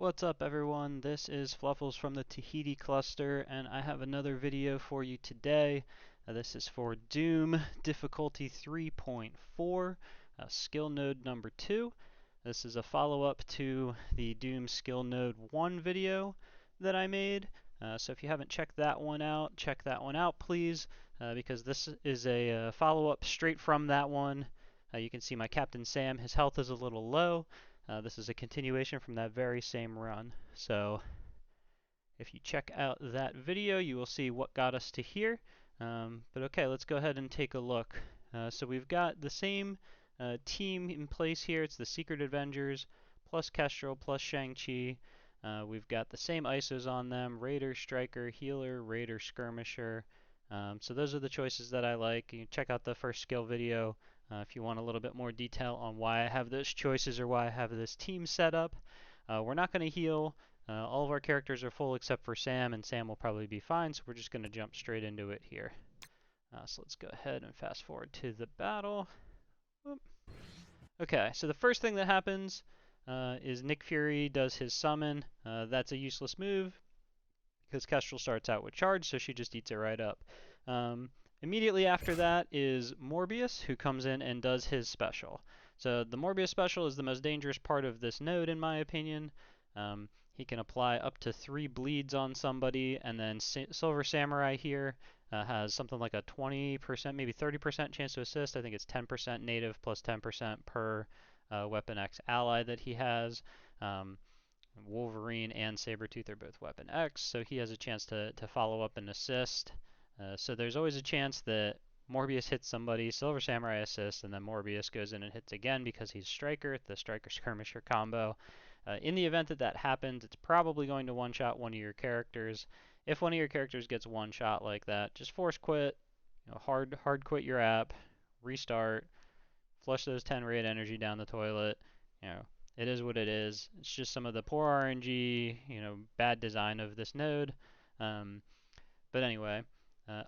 What's up everyone, this is Fluffles from the Tahiti Cluster, and I have another video for you today. This is for Doom Difficulty 3.4, Skill Node number 2. This is a follow-up to the Doom Skill Node 1 video that I made. So if you haven't checked that one out, check that one out please, because this is a follow-up straight from that one. You can see my Captain Sam, his health is a little low. This is a continuation from that very same run. So if you check out that video, you will see what got us to here. But okay, let's go ahead and take a look. So we've got the same team in place here. It's the Secret Avengers, plus Kestrel, plus Shang-Chi. We've got the same ISOs on them: Raider, Striker, Healer, Raider, Skirmisher. So those are the choices that I like. You can check out the first skill video if you want a little bit more detail on why I have those choices or why I have this team set up. We're not going to heal. All of our characters are full except for Sam, and Sam will probably be fine, so we're just going to jump straight into it here. So let's go ahead and fast forward to the battle. Whoop. Okay, so the first thing that happens is Nick Fury does his summon. That's a useless move because Kestrel starts out with charge, so she just eats it right up. Immediately after that is Morbius, who comes in and does his special. So the Morbius special is the most dangerous part of this node, in my opinion. He can apply up to 3 bleeds on somebody, and then Silver Samurai here has something like a 20%, maybe 30% chance to assist. I think it's 10% native plus 10% per Weapon X ally that he has. Wolverine and Sabretooth are both Weapon X, so he has a chance to follow up and assist. So there's always a chance that Morbius hits somebody, Silver Samurai assists, and then Morbius goes in and hits again because he's Striker, the Striker Skirmisher combo. In the event that that happens, it's probably going to one-shot one of your characters. If one of your characters gets one shot like that, just force quit, hard quit your app, restart, flush those 10 raid energy down the toilet. It is what it is. It's just some of the poor RNG, bad design of this node. But anyway.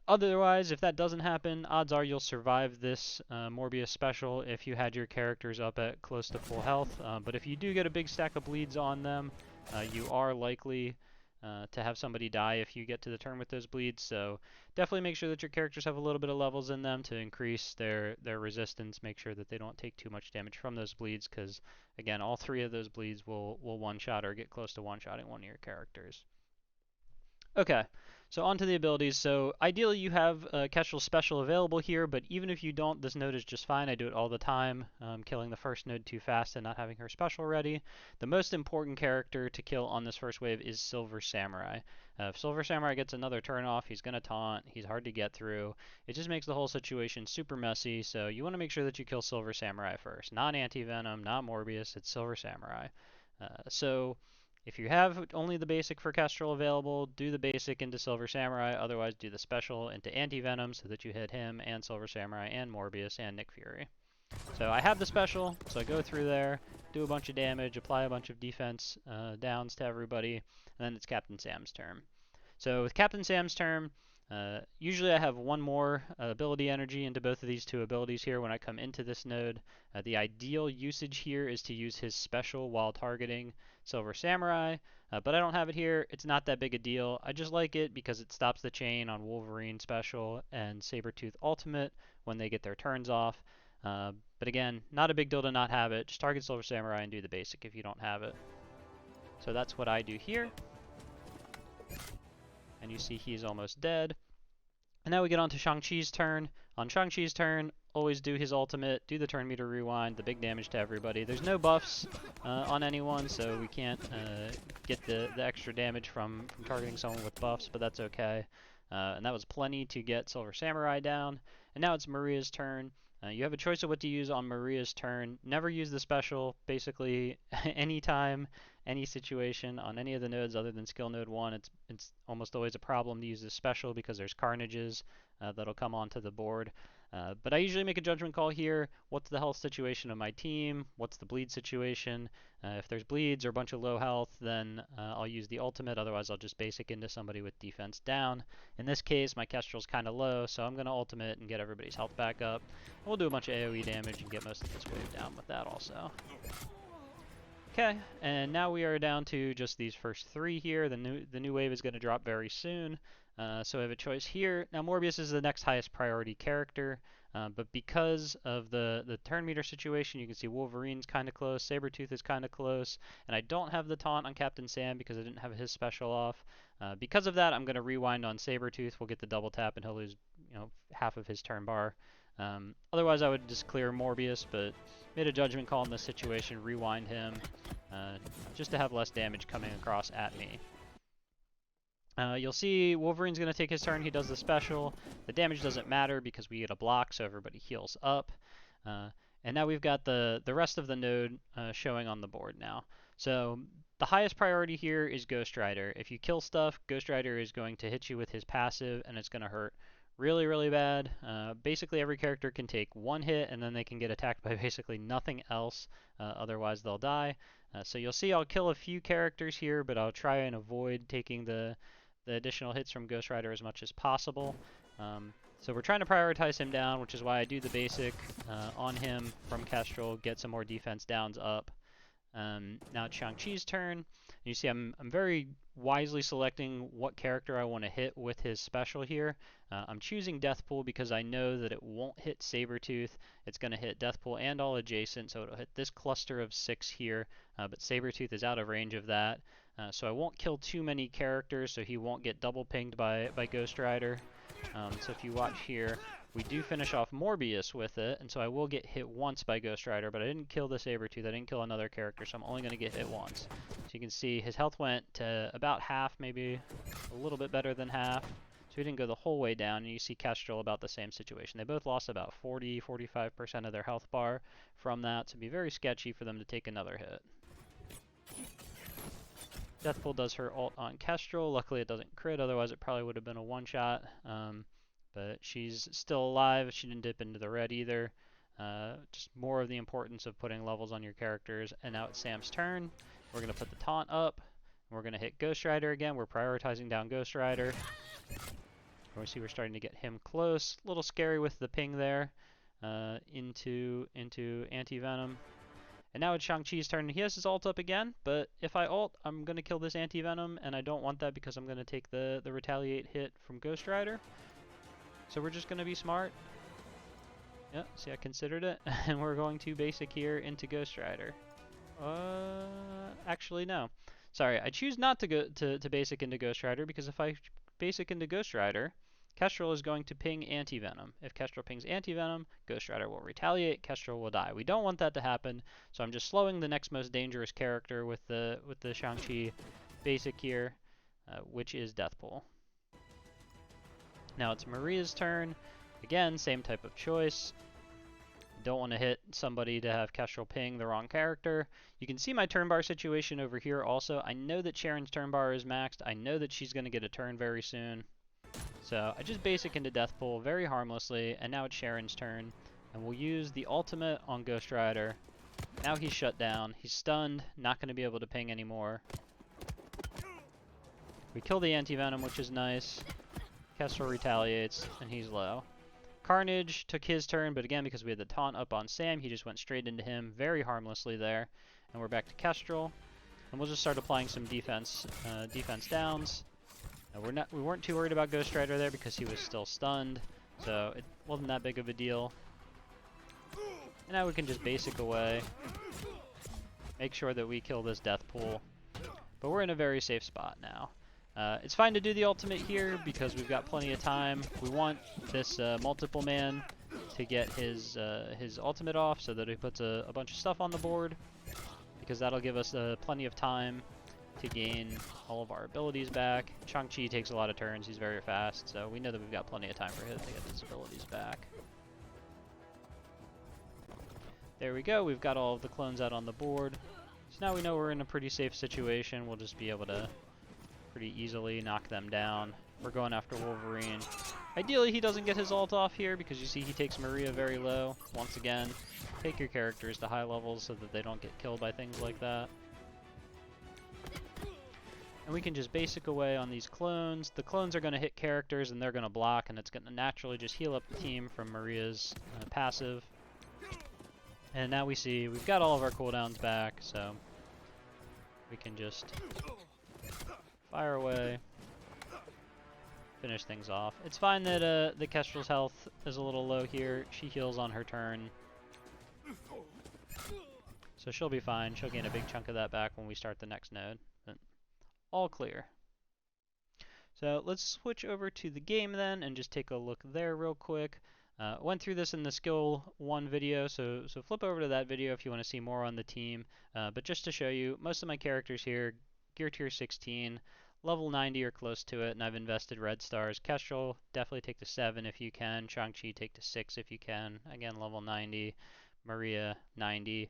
Otherwise, if that doesn't happen, odds are you'll survive this Morbius special if you had your characters up at close to full health. But if you do get a big stack of bleeds on them, you are likely to have somebody die if you get to the turn with those bleeds. So definitely make sure that your characters have a little bit of levels in them to increase their resistance. Make sure that they don't take too much damage from those bleeds, because again, all 3 of those bleeds will one-shot or get close to one-shotting one of your characters. Okay, so on to the abilities. So ideally you have Kestrel's special available here, but even if you don't, this node is just fine. I do it all the time, killing the first node too fast and not having her special ready. The most important character to kill on this first wave is Silver Samurai. If Silver Samurai gets another turn off, he's going to taunt, he's hard to get through. It just makes the whole situation super messy, so you want to make sure that you kill Silver Samurai first. Not Anti-Venom, not Morbius, it's Silver Samurai. So if you have only the basic for Kestrel available, do the basic into Silver Samurai, otherwise do the special into Anti-Venom so that you hit him and Silver Samurai and Morbius and Nick Fury. So I have the special, so I go through there, do a bunch of damage, apply a bunch of defense downs to everybody, and then it's Captain Sam's turn. So with Captain Sam's turn, usually I have one more ability energy into both of these 2 abilities here when I come into this node. The ideal usage here is to use his special while targeting Silver Samurai, but I don't have it here. It's not that big a deal. I just like it because it stops the chain on Wolverine special and Sabretooth ultimate when they get their turns off. But again, not a big deal to not have it. Just target Silver Samurai and do the basic if you don't have it. So that's what I do here. And you see he's almost dead. And now we get on to Shang-Chi's turn. On Shang-Chi's turn, always do his ultimate, do the turn meter rewind, the big damage to everybody. There's no buffs on anyone, so we can't get the extra damage from targeting someone with buffs, but that's okay. And that was plenty to get Silver Samurai down. And now it's Maria's turn. You have a choice of what to use on Maria's turn. Never use the special. Basically, anytime, any situation on any of the nodes other than skill node 1, it's almost always a problem to use the special because there's carnages that'll come onto the board. But I usually make a judgment call here. What's the health situation of my team? What's the bleed situation? If there's bleeds or a bunch of low health, then I'll use the ultimate. Otherwise, I'll just basic into somebody with defense down. In this case, my Kestrel's kind of low, so I'm going to ultimate and get everybody's health back up. We'll do a bunch of AoE damage and get most of this wave down with that also. Okay, and now we are down to just these first three here. The new wave is going to drop very soon, so I have a choice here. Now Morbius is the next highest priority character, but because of the turn meter situation, you can see Wolverine's kind of close, Sabretooth is kind of close, and I don't have the taunt on Captain Sam because I didn't have his special off. Because of that, I'm going to rewind on Sabretooth. We'll get the double tap, and he'll lose, half of his turn bar. Otherwise, I would just clear Morbius, but made a judgment call in this situation, rewind him, just to have less damage coming across at me. You'll see Wolverine's going to take his turn. He does the special. The damage doesn't matter because we get a block, so everybody heals up. And now we've got the rest of the node showing on the board now. So the highest priority here is Ghost Rider. If you kill stuff, Ghost Rider is going to hit you with his passive, and it's going to hurt really, really bad. Basically, every character can take one hit, and then they can get attacked by basically nothing else. Otherwise, they'll die. So you'll see I'll kill a few characters here, but I'll try and avoid taking the additional hits from Ghost Rider as much as possible. So we're trying to prioritize him down, which is why I do the basic on him from Kestrel, get some more defense downs up. Now it's Shang-Chi's turn. You see I'm very wisely selecting what character I want to hit with his special here. I'm choosing Deathpool because I know that it won't hit Sabretooth. It's going to hit Deathpool and all adjacent, so it'll hit this cluster of 6 here, but Sabretooth is out of range of that. So I won't kill too many characters, so he won't get double pinged by Ghost Rider. So if you watch here, we do finish off Morbius with it, and so I will get hit once by Ghost Rider, but I didn't kill the Sabretooth, I didn't kill another character, so I'm only going to get hit once. So you can see his health went to about half, maybe a little bit better than half. So he didn't go the whole way down, and you see Kestrel about the same situation. They both lost about 40-45% of their health bar from that, so it'd be very sketchy for them to take another hit. Deathpool does her ult on Kestrel. Luckily it doesn't crit, otherwise it probably would have been a one-shot. But she's still alive. She didn't dip into the red either. Just more of the importance of putting levels on your characters. And now it's Sam's turn. We're going to put the taunt up. We're going to hit Ghost Rider again. We're prioritizing down Ghost Rider. We see we're starting to get him close. A little scary with the ping there into Anti-Venom. And now it's Shang-Chi's turn. He has his ult up again, but if I ult, I'm going to kill this Anti-Venom, and I don't want that because I'm going to take the retaliate hit from Ghost Rider. So we're just going to be smart. Yeah, see, I considered it. And we're going to basic here into Ghost Rider. Actually, no. Sorry, I choose not to go to basic into Ghost Rider because if I basic into Ghost Rider, Kestrel is going to ping Anti-Venom. If Kestrel pings Anti-Venom, Ghost Rider will retaliate, Kestrel will die. We don't want that to happen, so I'm just slowing the next most dangerous character with the Shang-Chi basic here, which is Deathpool. Now it's Maria's turn. Again, same type of choice. Don't want to hit somebody to have Kestrel ping the wrong character. You can see my turn bar situation over here also. I know that Sharon's turn bar is maxed. I know that she's going to get a turn very soon. So I just basic into Deathpool very harmlessly, and now it's Sharon's turn. And we'll use the ultimate on Ghost Rider. Now he's shut down. He's stunned, not going to be able to ping anymore. We kill the Anti-Venom, which is nice. Kestrel retaliates, and he's low. Carnage took his turn, but again, because we had the taunt up on Sam, he just went straight into him very harmlessly there. And we're back to Kestrel. And we'll just start applying some defense downs. We weren't too worried about Ghost Rider there because he was still stunned, so it wasn't that big of a deal. And now we can just basic away, make sure that we kill this Deathpool. But we're in a very safe spot now. It's fine to do the ultimate here because we've got plenty of time. We want this multiple man to get his ultimate off so that he puts a bunch of stuff on the board, because that'll give us plenty of time to gain all of our abilities back. Shang-Chi takes a lot of turns, he's very fast, so we know that we've got plenty of time for him to get his abilities back. There we go, we've got all of the clones out on the board. So now we know we're in a pretty safe situation. We'll just be able to pretty easily knock them down. We're going after Wolverine. Ideally he doesn't get his ult off here because you see he takes Maria very low. Once again, take your characters to high levels so that they don't get killed by things like that. And we can just basic away on these clones. The clones are going to hit characters and they're going to block, and it's going to naturally just heal up the team from Maria's passive. And now we see we've got all of our cooldowns back, so we can just fire away, finish things off. It's fine that the Kestrel's health is a little low here. She heals on her turn, so she'll be fine. She'll gain a big chunk of that back when we start the next node. But all clear. So let's switch over to the game then and just take a look there real quick. Went through this in the skill 1 video, so flip over to that video if you want to see more on the team. But just to show you, most of my characters here, gear tier 16, level 90 or close to it, and I've invested red stars. Kestrel, definitely take to 7 if you can. Shang-Chi, take to 6 if you can. Again, level 90. Maria, 90.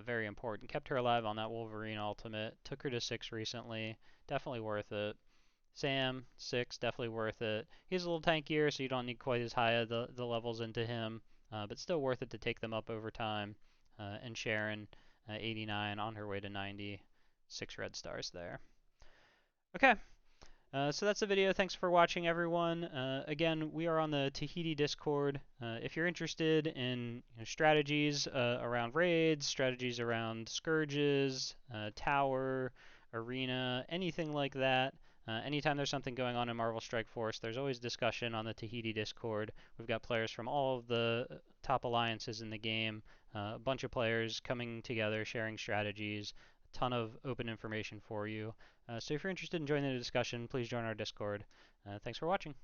Very important. Kept her alive on that Wolverine ultimate. Took her to 6 recently. Definitely worth it. Sam, 6, definitely worth it. He's a little tankier, so you don't need quite as high of the levels into him, but still worth it to take them up over time. And Sharon, 89, on her way to 90, 6 red stars there. Okay, so that's the video. Thanks for watching, everyone. Again, we are on the Tahiti Discord. If you're interested in strategies around raids, strategies around scourges, tower, arena, anything like that, anytime there's something going on in Marvel Strike Force, there's always discussion on the Tahiti Discord. We've got players from all of the top alliances in the game, a bunch of players coming together, sharing strategies, a ton of open information for you. So if you're interested in joining the discussion, please join our Discord. Thanks for watching.